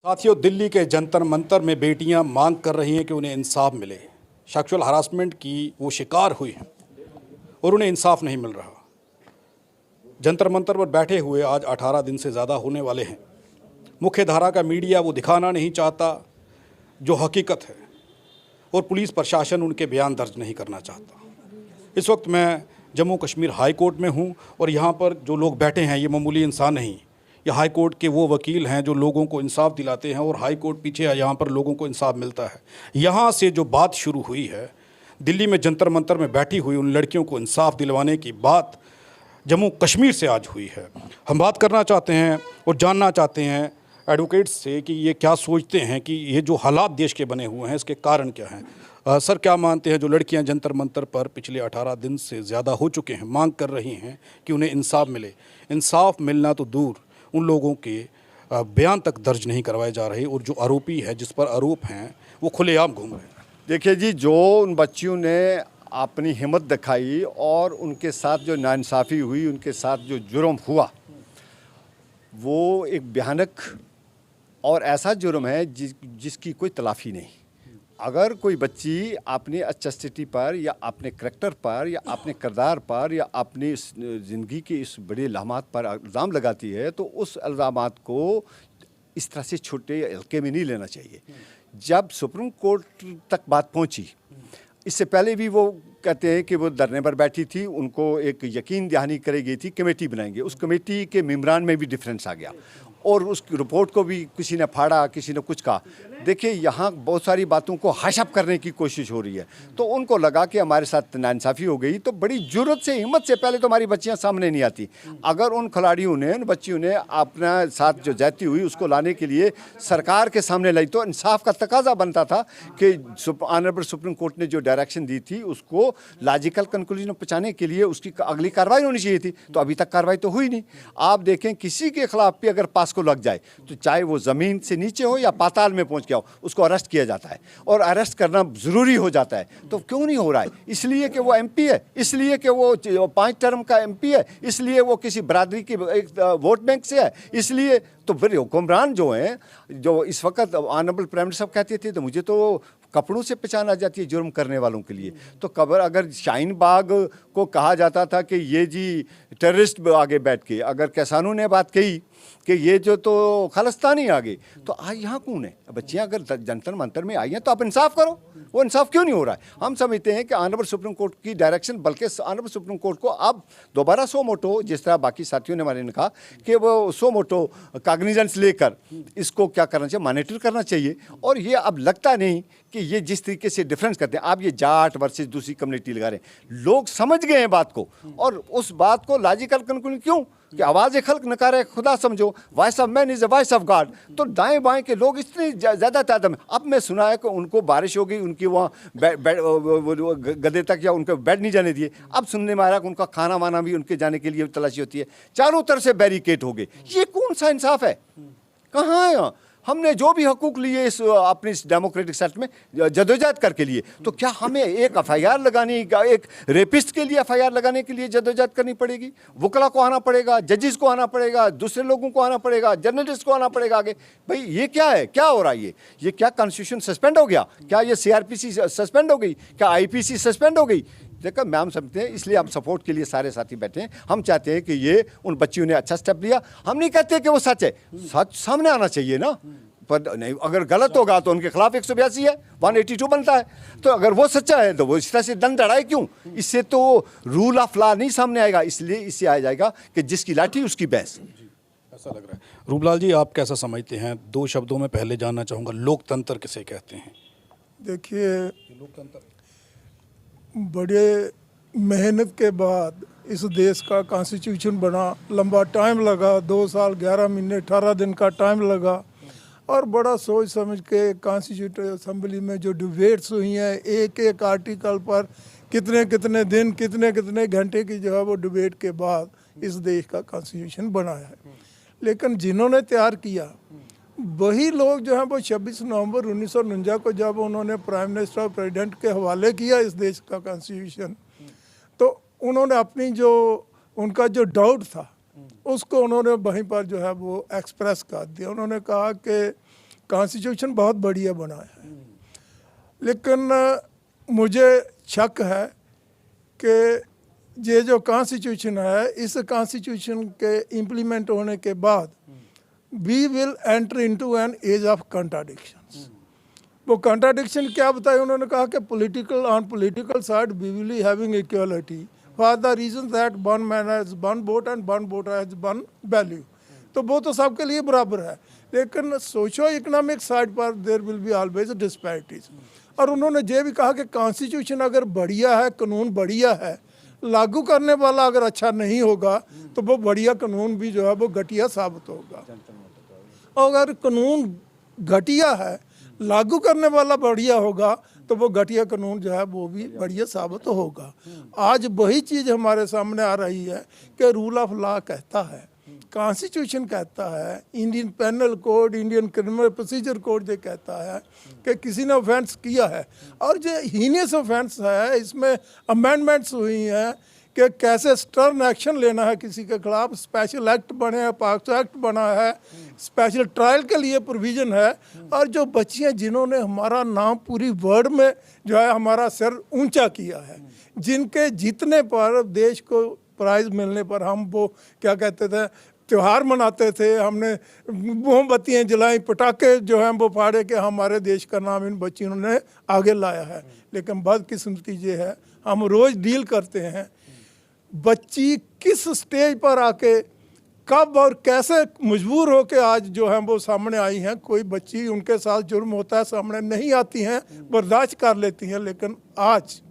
साथियों, दिल्ली के जंतर मंतर में बेटियां मांग कर रही हैं कि उन्हें इंसाफ मिले। सेक्सुअल हरासमेंट की वो शिकार हुई हैं और उन्हें इंसाफ नहीं मिल रहा। जंतर मंतर पर बैठे हुए आज 18 दिन से ज़्यादा होने वाले हैं। मुख्य धारा का मीडिया वो दिखाना नहीं चाहता जो हकीकत है, और पुलिस प्रशासन उनके बयान दर्ज नहीं करना चाहता। इस वक्त मैं जम्मू कश्मीर हाई कोर्ट में हूँ और यहाँ पर जो लोग बैठे हैं ये मामूली इंसान नहीं। ये हाई कोर्ट के वो वकील हैं जो लोगों को इंसाफ दिलाते हैं, और हाई कोर्ट पीछे है, यहाँ पर लोगों को इंसाफ मिलता है। यहाँ से जो बात शुरू हुई है, दिल्ली में जंतर मंतर में बैठी हुई उन लड़कियों को इंसाफ दिलवाने की बात जम्मू कश्मीर से आज हुई है। हम बात करना चाहते हैं और जानना चाहते हैं एडवोकेट्स से कि ये क्या सोचते हैं कि ये जो हालात देश के बने हुए हैं इसके कारण क्या हैं। सर, क्या मानते हैं जो लड़कियां जंतर मंतर पर पिछले 18 दिन से ज़्यादा हो चुके हैं मांग कर रही हैं कि उन्हें इंसाफ मिले? इंसाफ मिलना तो दूर, उन लोगों के बयान तक दर्ज नहीं करवाए जा रहे, और जो आरोपी है, जिस पर आरोप हैं, वो खुलेआम घूम रहे हैं। देखिए जी, जो उन बच्चियों ने अपनी हिम्मत दिखाई और उनके साथ जो नाइंसाफ़ी हुई, उनके साथ जो जुर्म हुआ, वो एक भयानक और ऐसा जुर्म है जिसकी कोई तलाफ़ी नहीं। अगर कोई बच्ची अपनी अचेस्टिटी पर या अपने करैक्टर पर या अपने किरदार पर या अपनी ज़िंदगी के इस बड़े लम्हात पर इल्ज़ाम लगाती है, तो उस इल्ज़ामात को इस तरह से छोटे हल्के में नहीं लेना चाहिए। जब सुप्रीम कोर्ट तक बात पहुंची, इससे पहले भी वो कहते हैं कि वो धरने पर बैठी थी, उनको एक यकीन दहानी करी गई थी कमेटी बनाएंगे। उस कमेटी के मेम्बरान में भी डिफरेंस आ गया और उस रिपोर्ट को भी किसी ने फाड़ा, किसी ने कुछ कहा। देखिए, यहाँ बहुत सारी बातों को हशअप करने की कोशिश हो रही है, तो उनको लगा कि हमारे साथ नाइंसाफ़ी हो गई, तो बड़ी जुर्रत से, हिम्मत से पहले तो हमारी बच्चियाँ सामने नहीं आती। अगर उन खिलाड़ियों ने, उन बच्चियों ने अपना साथ जो ज्यादती हुई उसको लाने के लिए सरकार के सामने लाई, तो इंसाफ का तकाजा बनता था कि ऑनरेबल सुप्रीम कोर्ट ने जो डायरेक्शन दी थी उसको लॉजिकल कंक्लूजन पहुँचाने के लिए उसकी अगली कार्रवाई होनी चाहिए थी। तो अभी तक कार्रवाई तो हुई नहीं। आप देखें, किसी के खिलाफ भी अगर पास को लग जाए, तो चाहे वो ज़मीन से नीचे हो या पाताल में पहुंच गया हो, उसको अरेस्ट किया जाता है, और अरेस्ट करना ज़रूरी हो जाता है। तो क्यों नहीं हो रहा है? इसलिए कि वो एमपी है, इसलिए कि वो 5 टर्म का एमपी है, इसलिए वो किसी बरादरी की एक वोट बैंक से है, इसलिए। तो फिर हुक्मरान जो हैं, जो इस वक्त ऑनरेबल प्राइम मिनिस्टर साहब कहते थे, तो मुझे तो कपड़ों से पहचान आ जाती है जुर्म करने वालों के लिए। तो कबर अगर शाहीन बाग को कहा जाता था कि ये जी टेररिस्ट आगे बैठ के, अगर किसानों ने बात कही कि ये जो तो खालिस्तानी आ गए, तो आज यहाँ कौन है? बच्चियाँ अगर जंतर मंतर में आई हैं तो आप इंसाफ करो। वो इंसाफ क्यों नहीं हो रहा है? हम समझते हैं कि ऑनरेबल सुप्रीम कोर्ट की डायरेक्शन, बल्कि ऑनरेबल सुप्रीम कोर्ट को अब दोबारा सो मोटो, जिस तरह बाकी साथियों ने हमारे ने कहा कि वो सो मोटो काग्निजेंस लेकर इसको क्या करना चाहिए, मॉनिटर करना चाहिए। और ये अब लगता नहीं कि ये जिस तरीके से डिफरेंस करते हैं, आप ये जाट वर्सेस दूसरी कम्युनिटी लगा रहे हैं, लोग समझ गए हैं बात को, और उस बात को लॉजिकल कंक्लूजन क्यों कि आवाज़ खल्क नकारे खुदा समझो, voice of man is the voice of God. तो दाएं बाएं के लोग इतने ज़्यादा तादाद में, अब मैं सुना है कि उनको बारिश हो गई, उनकी वहाँ गदे तक या उनके बेड नहीं जाने दिए। अब सुनने में आ रहा कि उनका खाना वाना भी उनके जाने के लिए तलाशी होती है। चारों तरफ से बैरिकेड हो गए। ये कौन सा इंसाफ है? कहाँ है? हमने जो भी हकूक लिए इस अपनी इस डेमोक्रेटिक सेट में जदोजहद करके लिए, तो क्या हमें एक एफआईआर लगानी, एक रेपिस्ट के लिए एफआईआर लगाने के लिए जदोजहद करनी पड़ेगी? वकला को आना पड़ेगा, जजेस को आना पड़ेगा, दूसरे लोगों को आना पड़ेगा, जर्नलिस्ट को आना पड़ेगा आगे? भाई ये क्या है? क्या हो रहा है? ये क्या कॉन्स्टिट्यूशन सस्पेंड हो गया? क्या ये सीआरपीसी सस्पेंड हो गई? क्या आईपीसी सस्पेंड हो गई? देखो, मैं हम समझते हैं, इसलिए हम सपोर्ट के लिए सारे साथी बैठे हैं। हम चाहते हैं कि ये उन बच्चियों ने अच्छा स्टेप लिया। हम नहीं कहते कि वो सच है, सच सामने आना चाहिए ना, पर नहीं, अगर गलत होगा तो उनके खिलाफ 182 है, 182 बनता है। तो अगर वो सच्चा है तो वो इस तरह से दंड अड़ाए क्यों? इससे तो रूल ऑफ लॉ नहीं सामने आएगा। इसलिए इससे आ जाएगा कि जिसकी लाठी उसकी भैंस। ऐसा लग रहा है। रूपलाल जी, आप कैसा समझते हैं? 2 शब्दों में पहले जानना चाहूँगा, लोकतंत्र किसे कहते हैं? देखिए, लोकतंत्र बड़े मेहनत के बाद इस देश का कॉन्स्टिट्यूशन बना, लंबा टाइम लगा, 2 साल 11 महीने 18 दिन का टाइम लगा, और बड़ा सोच समझ के कॉन्स्टिट्यूटिव असेंबली में जो डिबेट्स हुई हैं, एक एक आर्टिकल पर कितने कितने दिन, कितने कितने घंटे की जो है वो डिबेट के बाद इस देश का कॉन्स्टिट्यूशन बनाया है। लेकिन जिन्होंने तैयार किया वही लोग जो हैं वो 26 नवंबर 1949 को जब उन्होंने प्राइम मिनिस्टर और प्रेसिडेंट के हवाले किया इस देश का कॉन्स्टिट्यूशन, तो उन्होंने अपनी जो उनका जो डाउट था उसको उन्होंने वहीं पर जो है वो एक्सप्रेस कर दिया। उन्होंने कहा कि कॉन्स्टिट्यूशन बहुत बढ़िया बना है, लेकिन मुझे शक है कि ये जो कॉन्स्टिट्यूशन है, इस कॉन्स्टिट्यूशन के इम्प्लीमेंट होने के बाद we will enter into an age of contradictions. वो कॉन्ट्राडिक्शन क्या बताए उन्होंने? कहा कि political on political side we will be having equality for the reason that one man has one vote and one vote has one value. तो वो तो सबके लिए बराबर है, लेकिन सोशो इकोनॉमिक साइड पर there will be always disparities. और उन्होंने ये भी कहा कि कॉन्स्टिट्यूशन अगर बढ़िया है, कानून बढ़िया है, लागू करने वाला अगर अच्छा नहीं होगा तो वो बढ़िया कानून भी जो है वो घटिया साबित होगा। और अगर कानून घटिया है, लागू करने वाला बढ़िया होगा तो वो घटिया कानून जो है वो भी बढ़िया साबित होगा। आज वही चीज़ हमारे सामने आ रही है कि रूल ऑफ लॉ कहता है, कॉन्स्टिट्यूशन कहता है, Indian penal code, Indian criminal procedure code ये कहता है कि किसी ने ऑफेंस किया है और जो हीनियस ऑफेंस है, इसमें अमेंडमेंट्स हुई हैं कि कैसे स्टर्न एक्शन लेना है किसी के खिलाफ। स्पेशल एक्ट बने हैं, पॉक्सो एक्ट बना है, स्पेशल ट्रायल के लिए प्रोविज़न है। और जो बच्चियां जिन्होंने हमारा नाम पूरी वर्ल्ड में जो है हमारा सर ऊंचा किया है, जिनके जीतने पर, देश को प्राइज़ मिलने पर हम वो क्या कहते थे, त्यौहार मनाते थे, हमने मोमबत्तियाँ जलाई, पटाखे जो हैं वो फाड़े के हमारे देश का नाम इन बच्चियों ने आगे लाया है। लेकिन बदकिस्मती ये है, हम रोज़ डील करते हैं बच्ची किस स्टेज पर आके कब और कैसे मजबूर हो के आज जो है वो सामने आई हैं। कोई बच्ची उनके साथ जुर्म होता है सामने नहीं आती हैं, बर्दाश्त कर लेती हैं, लेकिन आज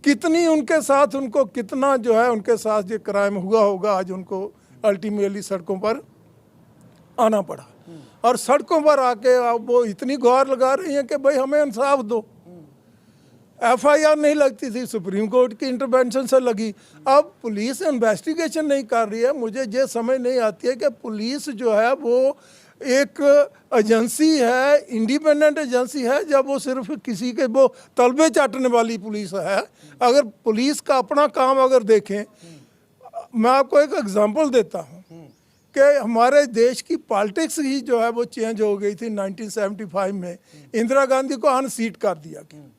कितनी उनके साथ, उनको कितना जो है उनके साथ ये क्राइम हुआ होगा, आज उनको अल्टीमेटली सड़कों पर आना पड़ा। और सड़कों पर आके अब वो इतनी गुहार लगा रही हैं कि भाई हमें इंसाफ दो। FIR नहीं लगती थी, सुप्रीम कोर्ट की इंटरवेंशन से लगी। अब पुलिस इन्वेस्टिगेशन नहीं कर रही है। मुझे ये समझ नहीं आती है कि पुलिस जो है वो एक एजेंसी है, इंडिपेंडेंट एजेंसी है, जब वो सिर्फ किसी के वो तलबे चाटने वाली पुलिस है। अगर पुलिस का अपना काम अगर देखें, मैं आपको एक एग्जांपल देता हूँ कि हमारे देश की पॉलिटिक्स ही जो है वो चेंज हो गई थी 1975 में। इंदिरा गांधी को अनसीट कर दिया गया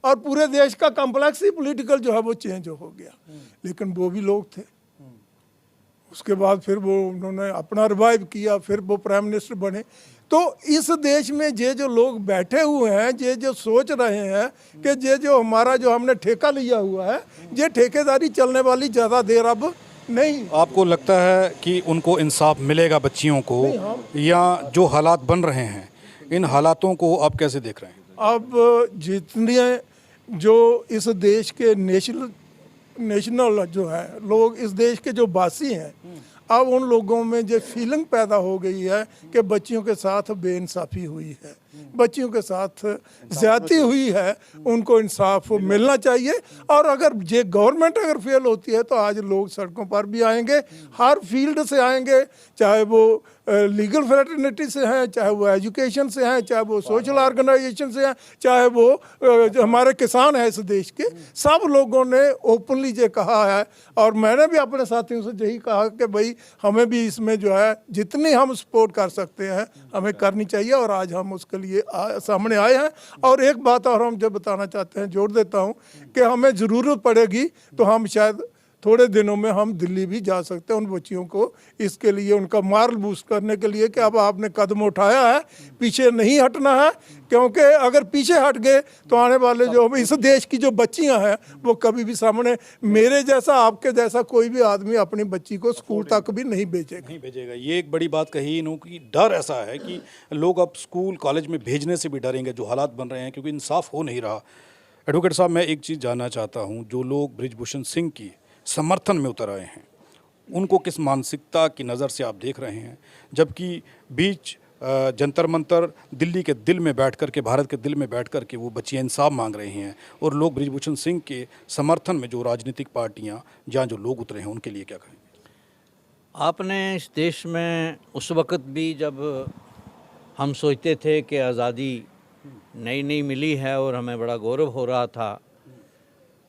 और पूरे देश का कॉम्प्लेक्स ही पॉलिटिकल जो है वो चेंज हो गया। लेकिन वो भी लोग थे। उसके बाद फिर वो उन्होंने अपना रिवाइव किया, फिर वो प्राइम मिनिस्टर बने। तो इस देश में ये जो लोग बैठे हुए हैं, ये जो सोच रहे हैं कि ये जो हमारा जो हमने ठेका लिया हुआ है, ये ठेकेदारी चलने वाली ज़्यादा देर अब नहीं। आपको लगता है कि उनको इंसाफ मिलेगा बच्चियों को, या जो हालात बन रहे हैं इन हालातों को आप कैसे देख रहे हैं? अब जितने जो इस देश के नेशनल जो है लोग, इस देश के जो वासी हैं, अब उन लोगों में जो फीलिंग पैदा हो गई है कि बच्चियों के साथ बेइंसाफ़ी हुई है, बच्चियों के साथ ज़्यादती हुई है, उनको इंसाफ मिलना चाहिए। और अगर ये गवर्नमेंट अगर फेल होती है तो आज लोग सड़कों पर भी आएंगे, हर फील्ड से आएंगे, चाहे वो लीगल फ्रेटर्निटी से हैं, चाहे वो एजुकेशन से हैं, चाहे वो सोशल ऑर्गेनाइजेशन से हैं, चाहे वो हमारे किसान हैं इस देश के। सब लोगों ने ओपनली ये कहा है और मैंने भी अपने साथियों से यही कहा कि भाई हमें भी इसमें जो है जितनी हम सपोर्ट कर सकते हैं हमें करनी चाहिए। और आज हम उसके लिए सामने आए हैं। और एक बात और हम जब बताना चाहते हैं, जोड़ देता हूं कि हमें ज़रूरत पड़ेगी तो हम शायद थोड़े दिनों में हम दिल्ली भी जा सकते हैं उन बच्चियों को इसके लिए, उनका मॉरल बूस्ट करने के लिए कि अब आपने कदम उठाया है, पीछे नहीं हटना है। क्योंकि अगर पीछे हट गए तो आने वाले जो इस देश की जो बच्चियां हैं वो कभी भी सामने, मेरे जैसा आपके जैसा कोई भी आदमी अपनी बच्ची को स्कूल तक भी नहीं भेजेगा। ये एक बड़ी बात कही इन्होंने, डर ऐसा है कि लोग अब स्कूल कॉलेज में भेजने से भी डरेंगे जो हालात बन रहे हैं, क्योंकि इंसाफ हो नहीं रहा। एडवोकेट साहब, मैं एक चीज़ जानना चाहता हूँ, जो लोग बृजभूषण सिंह की समर्थन में उतर आए हैं उनको किस मानसिकता की नज़र से आप देख रहे हैं, जबकि बीच जंतर मंतर दिल्ली के दिल में बैठ कर के, भारत के दिल में बैठ कर के वो बच्चियाँ इंसाफ मांग रही हैं, और लोग बृजभूषण सिंह के समर्थन में जो राजनीतिक पार्टियाँ जहाँ जो लोग उतरे हैं उनके लिए क्या कहेंगे? आपने इस देश में उस वक़्त भी जब हम सोचते थे कि आज़ादी नई नई मिली है और हमें बड़ा गौरव हो रहा था,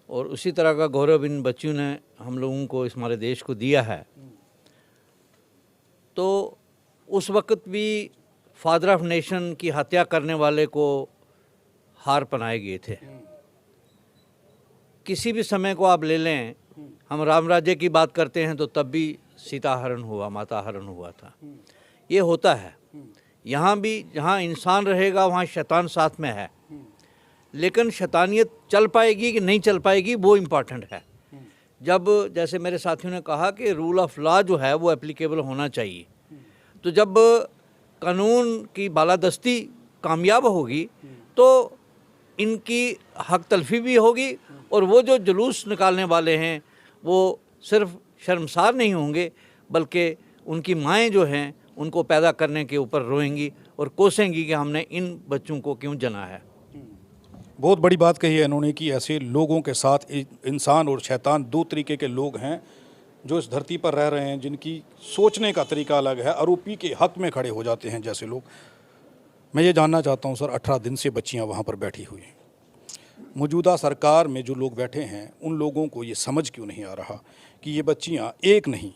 और उसी तरह का गौरव इन बच्चियों ने हम लोगों को, इस हमारे देश को दिया है, तो उस वक़्त भी फादर ऑफ नेशन की हत्या करने वाले को हार पहनाए गए थे। किसी भी समय को आप ले लें, हम राम राज्य की बात करते हैं तो तब भी सीता हरण हुआ, माता हरण हुआ था। ये होता है। यहाँ भी जहाँ इंसान रहेगा वहाँ शैतान साथ में है, लेकिन शैतानियत चल पाएगी कि नहीं चल पाएगी वो इम्पॉर्टेंट है। जब जैसे मेरे साथियों ने कहा कि रूल ऑफ लॉ जो है वो एप्लीकेबल होना चाहिए, तो जब कानून की बालादस्ती कामयाब होगी तो इनकी हक तलफी भी होगी, और वो जो जुलूस निकालने वाले हैं वो सिर्फ शर्मसार नहीं होंगे बल्कि उनकी माएँ जो हैं उनको पैदा करने के ऊपर रोएंगी और कोसेंगी कि हमने इन बच्चों को क्यों जना है। बहुत बड़ी बात कही है इन्होंने कि ऐसे लोगों के साथ इंसान और शैतान दो तरीके के लोग हैं जो इस धरती पर रह रहे हैं, जिनकी सोचने का तरीका अलग है, आरोपी के हक में खड़े हो जाते हैं जैसे लोग। मैं ये जानना चाहता हूँ सर, 18 दिन से बच्चियाँ वहाँ पर बैठी हुई हैं, मौजूदा सरकार में जो लोग बैठे हैं उन लोगों को ये समझ क्यों नहीं आ रहा कि ये बच्चियाँ एक नहीं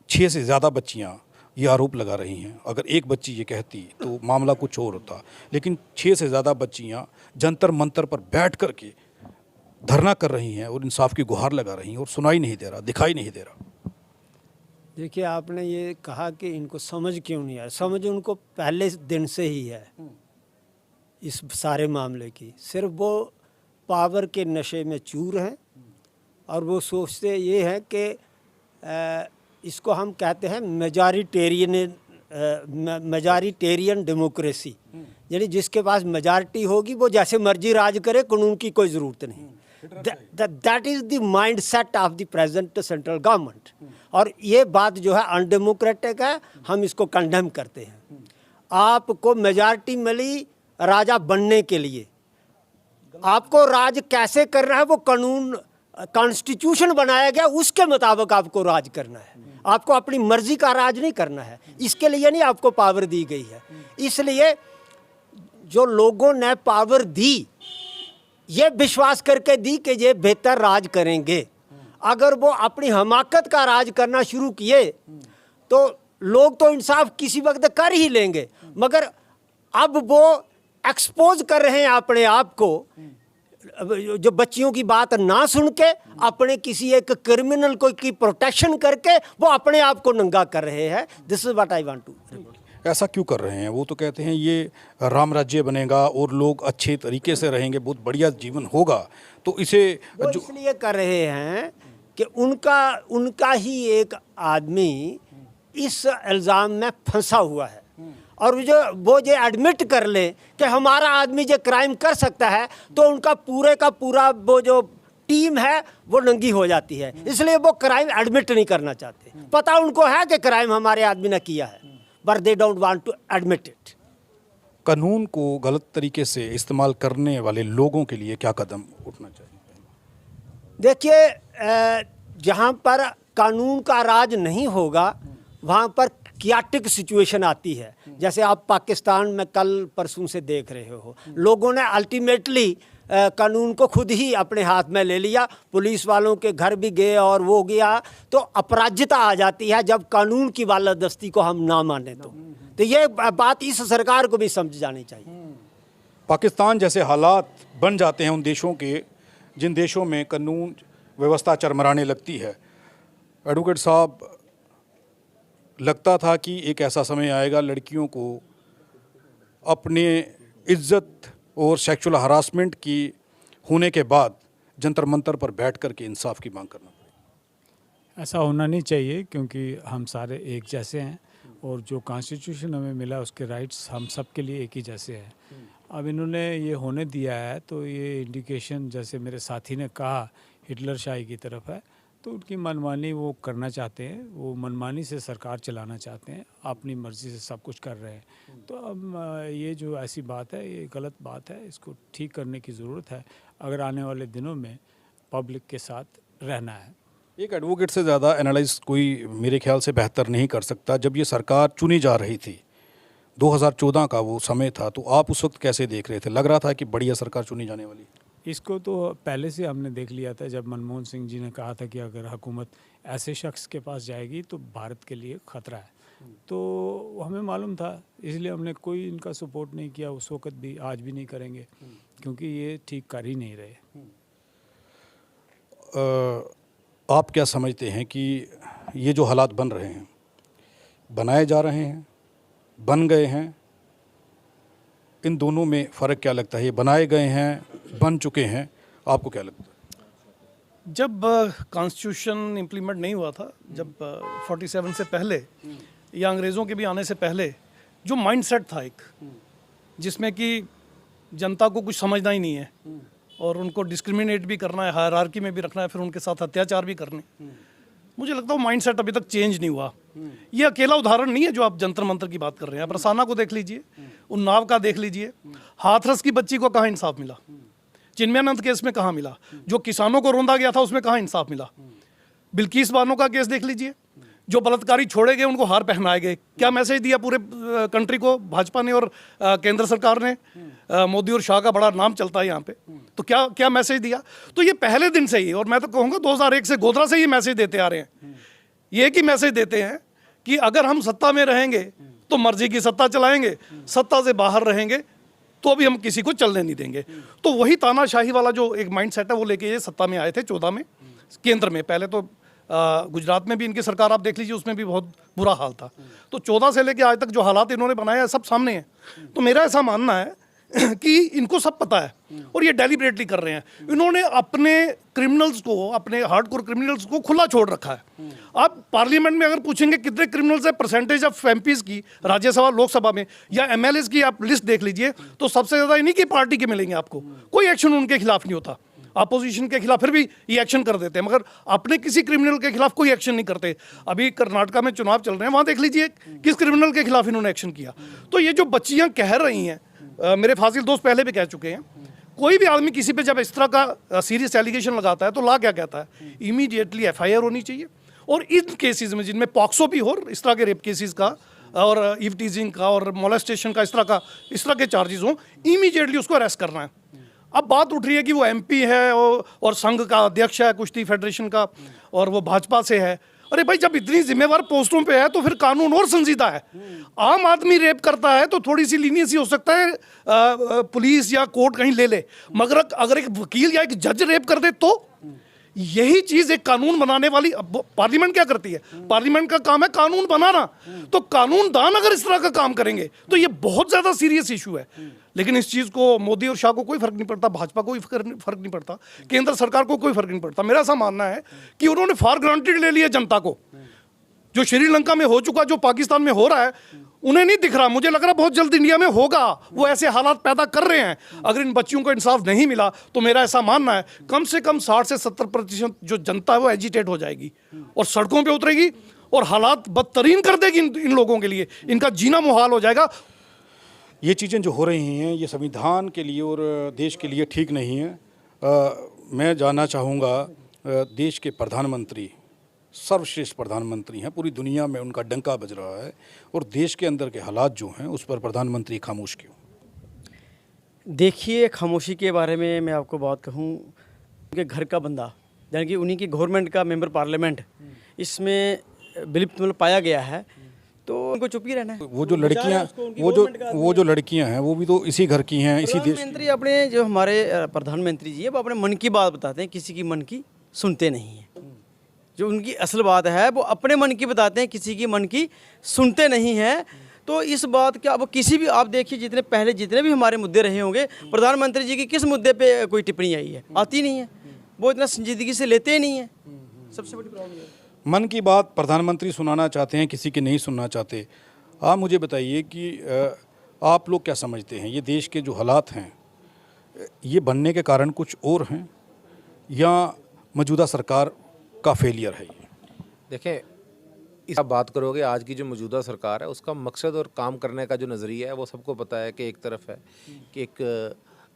6 से ज़्यादा बच्चियाँ ये आरोप लगा रही हैं। अगर एक बच्ची ये कहती तो मामला कुछ और होता, लेकिन 6 से ज़्यादा बच्चियाँ जंतर मंतर पर बैठ कर के धरना कर रही हैं और इंसाफ की गुहार लगा रही हैं, और सुनाई नहीं दे रहा, दिखाई नहीं दे रहा। देखिए, आपने ये कहा कि इनको समझ क्यों नहीं आया। समझ उनको पहले दिन से ही है इस सारे मामले की। सिर्फ वो पावर के नशे में चूर हैं और वो सोचते ये हैं कि इसको हम कहते हैं मेजॉरिटेरियन डेमोक्रेसी, यानी जिसके पास मेजॉरिटी होगी वो जैसे मर्जी राज करे, कानून की कोई ज़रूरत नहीं। That is the mind set of the present central government, और ये बात जो है अनडेमोक्रेटिक है, हम इसको कंडेम करते हैं। आपको मेजॉरिटी मिली राजा बनने के लिए, आपको राज कैसे करना है वो कानून कॉन्स्टिट्यूशन बनाया गया, उसके मुताबिक आपको राज करना है। आपको अपनी मर्जी का राज नहीं करना है, इसके लिए नहीं आपको पावर दी गई है। इसलिए जो लोगों ने पावर दी ये विश्वास करके दी कि ये बेहतर राज करेंगे। अगर वो अपनी हमाकत का राज करना शुरू किए तो लोग तो इंसाफ किसी वक्त कर ही लेंगे, मगर अब वो एक्सपोज कर रहे हैं अपने आप को, जो बच्चियों की बात ना सुन के अपने किसी एक क्रिमिनल को की प्रोटेक्शन करके वो अपने आप को नंगा कर रहे हैं। This is what I want to. ऐसा क्यों कर रहे हैं? वो तो कहते हैं ये राम राज्य बनेगा और लोग अच्छे तरीके से रहेंगे, बहुत बढ़िया जीवन होगा, तो इसे वो इसलिए कर रहे हैं कि उनका ही एक आदमी इस इल्ज़ाम में फंसा हुआ है, और वो जो एडमिट कर ले कि हमारा आदमी जो क्राइम कर सकता है, तो उनका पूरे का पूरा वो जो टीम है वो नंगी हो जाती है। इसलिए वो क्राइम एडमिट नहीं करना चाहते। पता उनको है कि क्राइम हमारे आदमी ने किया है, but they don't want to admit it. कानून को गलत तरीके से इस्तेमाल करने वाले लोगों के लिए क्या कदम उठना चाहिए? देखिए, जहाँ पर कानून का राज नहीं होगा वहाँ पर कियाटिक सिचुएशन आती है। जैसे आप पाकिस्तान में कल परसों से देख रहे हो, लोगों ने अल्टीमेटली कानून को खुद ही अपने हाथ में ले लिया। पुलिस वालों के घर भी गए और वो गया, तो अपराजिता आ जाती है जब कानून की बालादस्ती को हम ना माने। तो ये बात इस सरकार को भी समझ जानी चाहिए। पाकिस्तान जैसे हालात बन जाते हैं उन देशों के जिन देशों में कानून व्यवस्था चरमराने लगती है। एडवोकेट साहब, लगता था कि एक ऐसा समय आएगा लड़कियों को अपने इज्जत और सेक्सुअल हरासमेंट की होने के बाद जंतर मंतर पर बैठ कर के इंसाफ की मांग करना पड़ेगा। ऐसा होना नहीं चाहिए, क्योंकि हम सारे एक जैसे हैं और जो कॉन्स्टिट्यूशन हमें मिला उसके राइट्स हम सब के लिए एक ही जैसे हैं। अब इन्होंने ये होने दिया है तो ये इंडिकेशन, जैसे मेरे साथी ने कहा, हिटलर शाही की तरफ है। तो उनकी मनमानी वो करना चाहते हैं, वो मनमानी से सरकार चलाना चाहते हैं, अपनी मर्ज़ी से सब कुछ कर रहे हैं। तो अब ये जो ऐसी बात है ये गलत बात है, इसको ठीक करने की ज़रूरत है अगर आने वाले दिनों में पब्लिक के साथ रहना है। एक एडवोकेट से ज़्यादा एनालाइज कोई मेरे ख्याल से बेहतर नहीं कर सकता। जब ये सरकार चुनी जा रही थी, 2014 का वो समय था, तो आप उस वक्त कैसे देख रहे थे? लग रहा था कि बढ़िया सरकार चुनी जाने वाली? इसको तो पहले से हमने देख लिया था, जब मनमोहन सिंह जी ने कहा था कि अगर हुकूमत ऐसे शख्स के पास जाएगी तो भारत के लिए ख़तरा है। तो हमें मालूम था, इसलिए हमने कोई इनका सपोर्ट नहीं किया उस वक्त भी, आज भी नहीं करेंगे, क्योंकि ये ठीक कर ही नहीं रहे। आप क्या समझते हैं कि ये जो हालात बन रहे हैं, बनाए जा रहे हैं, बन गए हैं, इन दोनों में फ़र्क क्या लगता है? ये बनाए गए हैं, बन चुके हैं, आपको क्या लगता है? जब कॉन्स्टिट्यूशन इम्प्लीमेंट नहीं हुआ था, जब 47 से पहले या अंग्रेज़ों के भी आने से पहले जो माइंडसेट था एक, जिसमें कि जनता को कुछ समझना ही नहीं है और उनको डिस्क्रिमिनेट भी करना है, हायरार्की में भी रखना है, फिर उनके साथ अत्याचार भी करने, मुझे लगता है वो माइंडसेट अभी तक चेंज नहीं हुआ। ये अकेला उदाहरण नहीं है जो आप जंतर मंतर की बात कर रहे हैं। आप रसाना को देख लीजिए, उन्नाव का देख लीजिए, हाथरस की बच्ची को कहाँ इंसाफ मिला, चिन्मयानंद केस में कहाँ मिला, जो किसानों को रोंदा गया था उसमें कहाँ इंसाफ मिला, बिल्किस बानो का केस देख लीजिए, जो बलात्कारी छोड़े गए उनको हार पहनाए गए। क्या मैसेज दिया पूरे कंट्री को भाजपा ने और केंद्र सरकार ने? मोदी और शाह का बड़ा नाम चलता है यहाँ पे, तो क्या क्या मैसेज दिया? तो ये पहले दिन से ही, और मैं तो कहूँगा 2001 से गोधरा से ही मैसेज देते आ रहे हैं। ये एक ही मैसेज देते हैं कि अगर हम सत्ता में रहेंगे तो मर्जी की सत्ता चलाएंगे, सत्ता से बाहर रहेंगे तो भी हम किसी को चलने नहीं देंगे। तो वही तानाशाही वाला जो एक माइंड सेट है वो लेके ये सत्ता में आए थे 14 में, केंद्र में। पहले तो गुजरात में भी इनकी सरकार आप देख लीजिए, उसमें भी बहुत बुरा हाल था। तो 14 से लेके आज तक जो हालात इन्होंने बनाए हैं सब सामने हैं। तो मेरा ऐसा मानना है कि इनको सब पता है और ये डेलिबरेटली कर रहे हैं। इन्होंने अपने क्रिमिनल्स को, अपने हार्डकोर क्रिमिनल्स को खुला छोड़ रखा है। आप पार्लियामेंट में अगर पूछेंगे कितने क्रिमिनल्स है, परसेंटेज ऑफ एमपीज की राज्यसभा लोकसभा में या एमएलएस की आप लिस्ट देख लीजिए, तो सबसे ज़्यादा इन्हीं की पार्टी के मिलेंगे आपको। कोई एक्शन उनके खिलाफ नहीं होता, अपोजिशन के खिलाफ फिर भी ये एक्शन कर देते हैं, मगर अपने किसी क्रिमिनल के खिलाफ कोई एक्शन नहीं करते। अभी कर्नाटका में चुनाव चल रहे हैं, वहाँ देख लीजिए किस क्रिमिनल के खिलाफ इन्होंने एक्शन किया। तो ये जो बच्चियाँ कह रही हैं, मेरे फाजिल दोस्त पहले भी कह चुके हैं, कोई भी आदमी किसी पे जब इस तरह का सीरियस एलिगेशन लगाता है तो लॉ क्या कहता है? इमीडिएटली एफआईआर होनी चाहिए। और इन केसेस में जिनमें पॉक्सो भी हो, इस तरह के रेप केसेस का और ईव टीजिंग का और मोलेस्टेशन का, इस तरह के चार्जेस हों, इमीडिएटली उसको अरेस्ट करना है। अब बात उठ रही है कि वो एमपी है और संघ का अध्यक्ष है कुश्ती फेडरेशन का और वो भाजपा से है। अरे भाई, जब इतनी जिम्मेवार पोस्टों पे है तो फिर कानून और संजीदा है। आम आदमी रेप करता है तो थोड़ी सी लीनियंसी हो सकता है, पुलिस या कोर्ट कहीं ले ले, मगर अगर एक वकील या एक जज रेप कर दे तो यही चीज एक कानून बनाने वाली पार्लियामेंट क्या करती है? पार्लियामेंट का काम है कानून बनाना। तो कानून दान अगर इस तरह का काम करेंगे तो ये बहुत ज्यादा सीरियस इशू है। लेकिन इस चीज को मोदी और शाह को कोई फर्क नहीं पड़ता, भाजपा को फर्क नहीं पड़ता, केंद्र सरकार को कोई फर्क नहीं पड़ता। मेरा ऐसा मानना है कि उन्होंने फॉर ग्रांटेड ले लिया जनता को। जो श्रीलंका में हो चुका, जो पाकिस्तान में हो रहा है, उन्हें नहीं दिख रहा। मुझे लग रहा बहुत जल्द इंडिया में होगा। वो ऐसे हालात पैदा कर रहे हैं। अगर इन बच्चियों को इंसाफ नहीं मिला तो मेरा ऐसा मानना है कम से कम 60 से 70% जो जनता है वो एजिटेट हो जाएगी और सड़कों पे उतरेगी और हालात बदतरीन कर देगी इन लोगों के लिए। इनका जीना मुहाल हो जाएगा। ये चीज़ें जो हो रही हैं ये संविधान के लिए और देश के लिए ठीक नहीं है। मैं जानना चाहूँगा, देश के प्रधानमंत्री सर्वश्रेष्ठ प्रधानमंत्री हैं, पूरी दुनिया में उनका डंका बज रहा है, और देश के अंदर के हालात जो हैं उस पर प्रधानमंत्री खामोश क्यों? देखिए, खामोशी के बारे में मैं आपको बात कहूँ, उनके घर का बंदा यानी कि उन्हीं की गवर्नमेंट का मेंबर पार्लियामेंट इसमें विलिप्त मतलब पाया गया है, तो उनको चुप ही रहना है। वो जो लड़कियां हैं वो भी तो इसी घर की हैं, इसी देश की। प्रधानमंत्री अपने जो हमारे प्रधानमंत्री जी है वो अपने मन की बात बताते हैं, किसी की मन की सुनते नहीं हैं। जो उनकी असल बात है वो अपने मन की बताते हैं, किसी की मन की सुनते नहीं हैं। तो इस बात का अब किसी भी, आप देखिए जितने भी हमारे मुद्दे रहे होंगे, प्रधानमंत्री जी की किस मुद्दे पे कोई टिप्पणी आई है? आती नहीं है। वो इतना संजीदगी से लेते ही नहीं है। सबसे बड़ी प्रॉब्लम है। मन की बात प्रधानमंत्री सुनाना चाहते हैं, किसी की नहीं सुनना चाहते। आप मुझे बताइए कि आप लोग क्या समझते हैं, ये देश के जो हालात हैं ये बनने के कारण कुछ और हैं या मौजूदा सरकार का फेलियर है? ये देखें, इस आप बात करोगे, आज की जो मौजूदा सरकार है उसका मकसद और काम करने का जो नज़रिया है वो सबको पता है कि एक तरफ है कि एक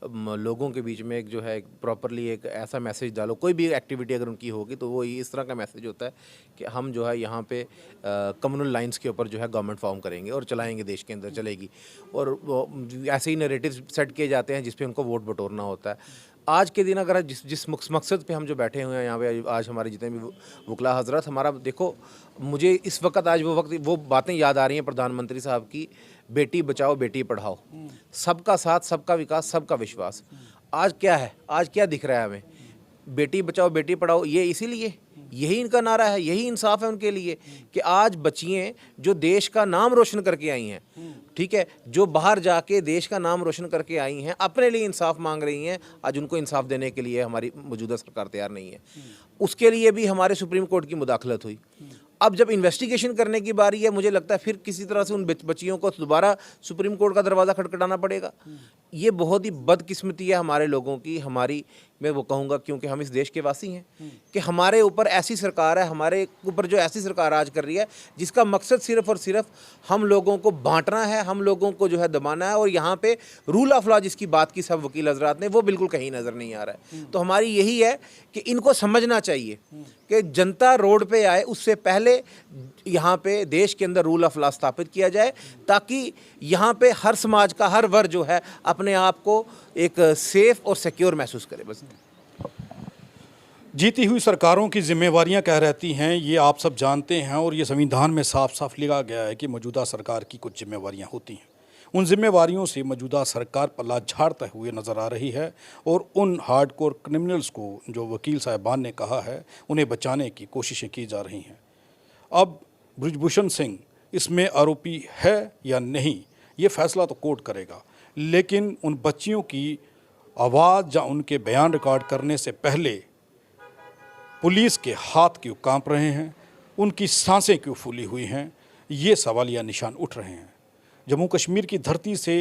लोगों के बीच में एक जो है प्रॉपरली एक ऐसा मैसेज डालो, कोई भी एक्टिविटी अगर उनकी होगी तो वो इस तरह का मैसेज होता है कि हम जो है यहाँ पे कम्युनल लाइंस के ऊपर जो है गवर्नमेंट फॉर्म करेंगे और चलाएंगे, देश के अंदर चलेगी। और ऐसे ही नैरेटिव सेट किए जाते हैं जिस पे उनको वोट बटोरना होता है। आज के दिन अगर जिस मकसद पे हम जो बैठे हुए हैं यहाँ पे, आज हमारे जितने भी वकला हजरत, हमारा देखो, मुझे इस वक्त आज वो बातें याद आ रही हैं प्रधानमंत्री साहब की, बेटी बचाओ बेटी पढ़ाओ, सबका साथ सबका विकास सबका विश्वास। आज क्या है, आज क्या दिख रहा है हमें? बेटी बचाओ बेटी पढ़ाओ, ये इसीलिए यही इनका नारा है, यही इंसाफ है उनके लिए कि आज बच्चियाँ जो देश का नाम रोशन करके आई हैं, ठीक है, जो बाहर जाके देश का नाम रोशन करके आई हैं, अपने लिए इंसाफ मांग रही हैं, आज उनको इंसाफ देने के लिए हमारी मौजूदा सरकार तैयार नहीं है। उसके लिए भी हमारे सुप्रीम कोर्ट की मुदाखलत हुई। अब जब इन्वेस्टिगेशन करने की बारी है, मुझे लगता है फिर किसी तरह से उन बच्चियों को दोबारा सुप्रीम कोर्ट का दरवाज़ा खटखटाना पड़ेगा। ये बहुत ही बदकिस्मती है हमारे लोगों की, हमारी, मैं वो कहूँगा क्योंकि हम इस देश के वासी हैं, कि हमारे ऊपर ऐसी सरकार है, हमारे ऊपर जो ऐसी सरकार आज कर रही है जिसका मकसद सिर्फ और सिर्फ हम लोगों को बांटना है, हम लोगों को जो है दबाना है। और यहाँ पे रूल ऑफ लॉ जिसकी बात की सब वकील हजरात ने, वो बिल्कुल कहीं नज़र नहीं आ रहा है। तो हमारी यही है कि इनको समझना चाहिए कि जनता रोड पे आए उससे पहले यहाँ पे देश के अंदर रूल ऑफ लॉ स्थापित किया जाए, ताकि यहाँ पे हर समाज का हर वर्ग जो है अपने आप को एक सेफ और सिक्योर महसूस करे। बस जीती हुई सरकारों की जिम्मेवारियां क्या रहती हैं ये आप सब जानते हैं, और ये संविधान में साफ साफ लिखा गया है कि मौजूदा सरकार की कुछ जिम्मेवारियां होती हैं। उन जिम्मेवारियों से मौजूदा सरकार पल्ला झाड़ते हुए नज़र आ रही है, और उन हार्डकोर क्रिमिनल्स को जो वकील साहिबान ने कहा है उन्हें बचाने की कोशिशें की जा रही हैं। अब बृजभूषण सिंह इसमें आरोपी है या नहीं, ये फैसला तो कोर्ट करेगा, लेकिन उन बच्चियों की आवाज़ या उनके बयान रिकॉर्ड करने से पहले पुलिस के हाथ क्यों कांप रहे हैं, उनकी सांसें क्यों फूली हुई हैं, ये सवालिया निशान उठ रहे हैं। जम्मू कश्मीर की धरती से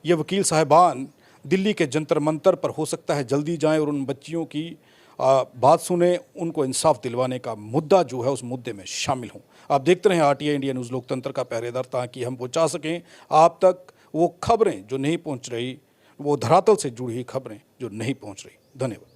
ये वकील साहिबान दिल्ली के जंतर मंतर पर हो सकता है जल्दी जाएं और उन बच्चियों की बात सुने, उनको इंसाफ दिलवाने का मुद्दा जो है उस मुद्दे में शामिल हों। आप देखते रहें RTI इंडिया न्यूज़, लोकतंत्र का पहरेदार, ताकि हम पहुंचा सकें आप तक वो खबरें जो नहीं पहुंच रही, वो धरातल से जुड़ी हुई खबरें जो नहीं पहुंच रही। धन्यवाद।